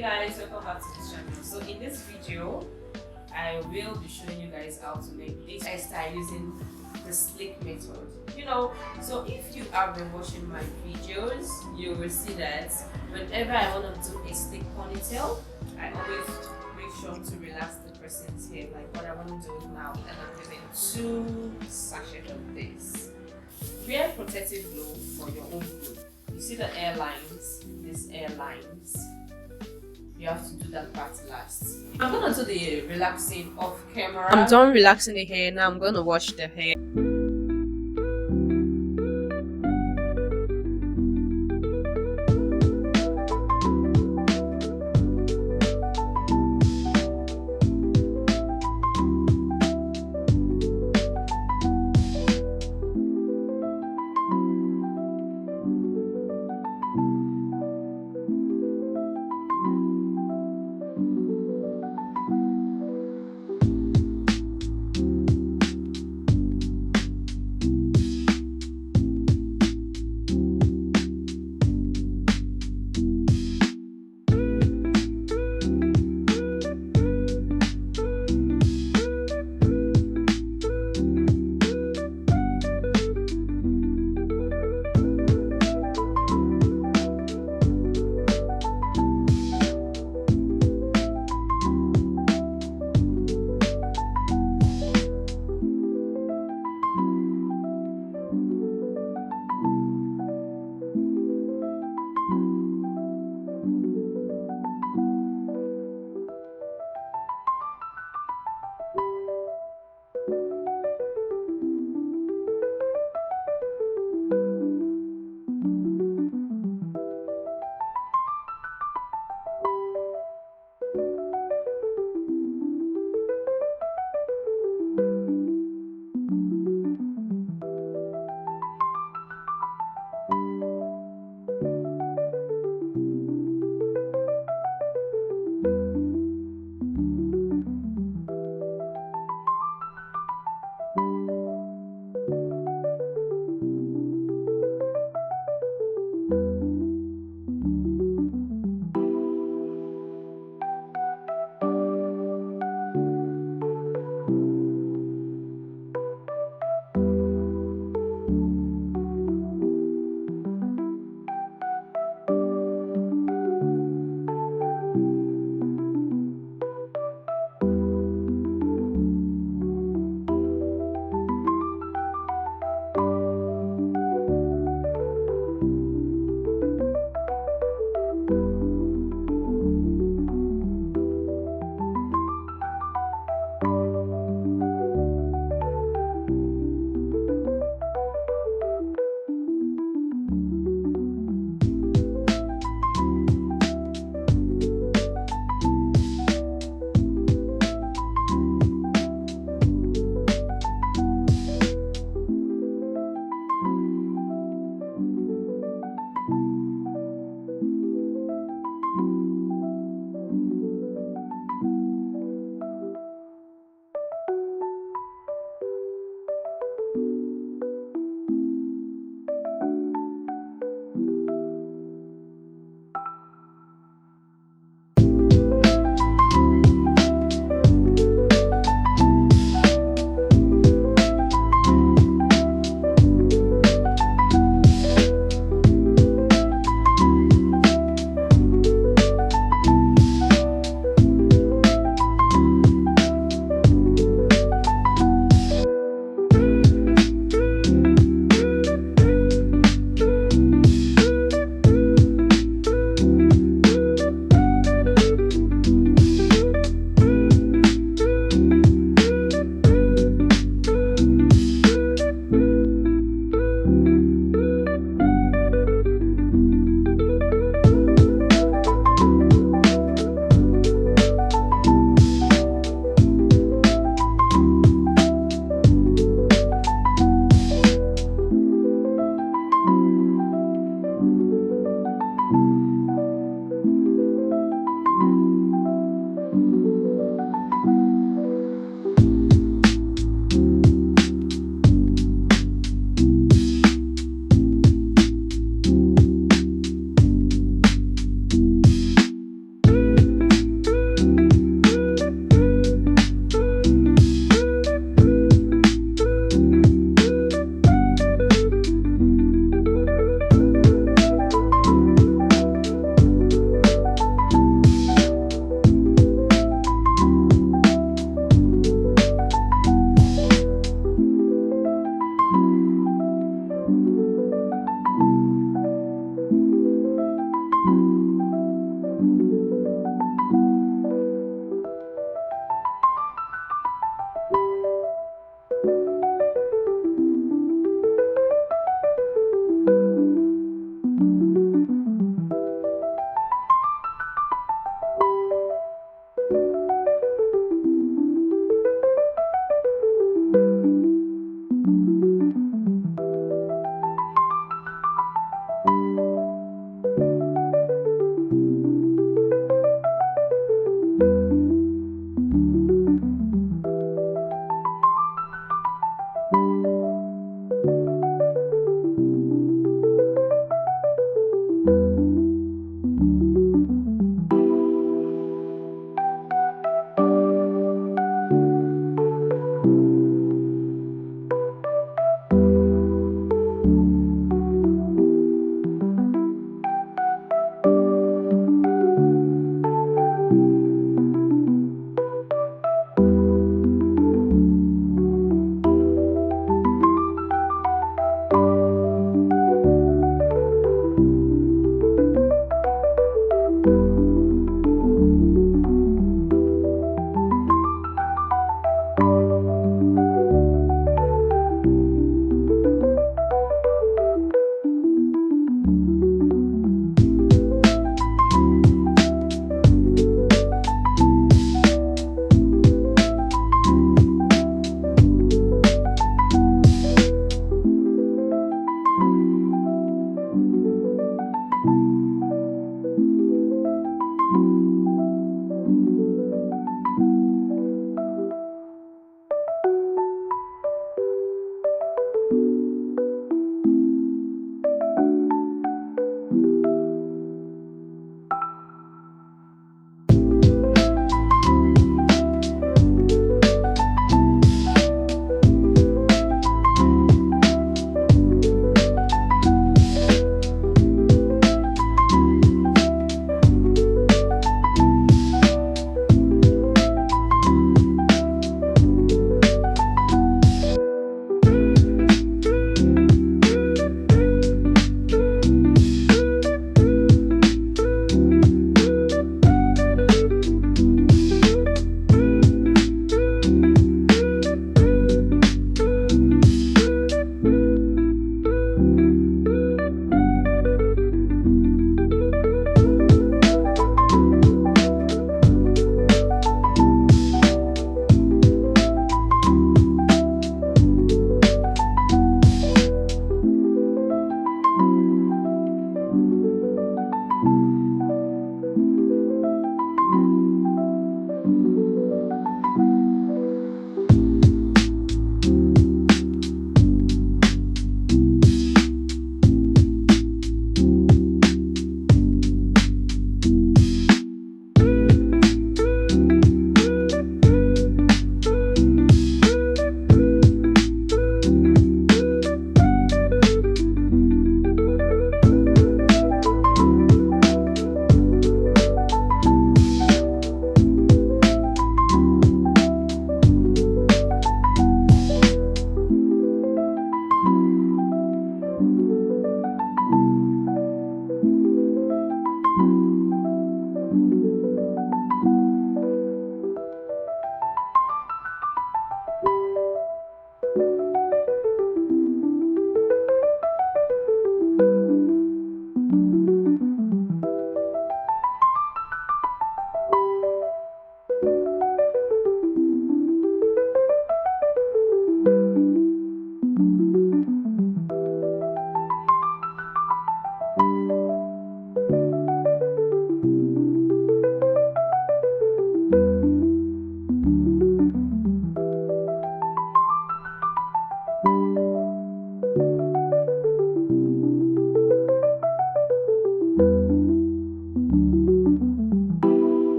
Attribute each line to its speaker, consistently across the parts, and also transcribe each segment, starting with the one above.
Speaker 1: Hey guys, welcome back to this channel. So in this video, I will be showing you guys how to make this hairstyle using the slick method. So if you have been watching my videos, you will see that whenever I want to do a slick ponytail, I always make sure to relax the person's hair, like what I want to do now, and I'm using 2 sachets of this. Wear protective glove for your own glove. You see the hairlines, these hairlines. You have to do that part last. I'm gonna do the relaxing off camera. I'm done relaxing the hair, now I'm gonna wash the hair.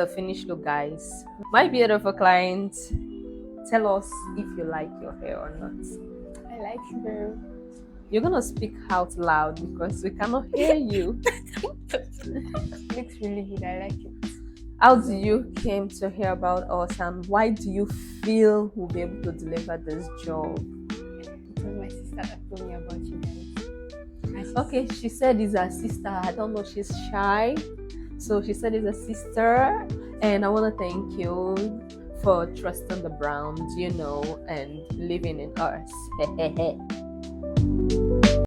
Speaker 1: the finished look, guys. My beautiful client, tell us if you like your hair or not.
Speaker 2: I like it very.
Speaker 1: You're gonna speak out loud because we cannot hear you.
Speaker 2: It looks really good. I like it.
Speaker 1: How do you came to hear about us, and why do you feel we'll be able to deliver this job?
Speaker 2: It was my sister that told me about you guys.
Speaker 1: Okay, she said it's her sister. I don't know, she's shy. So she said it's a sister, and I want to thank you for trusting the brand, and living in us.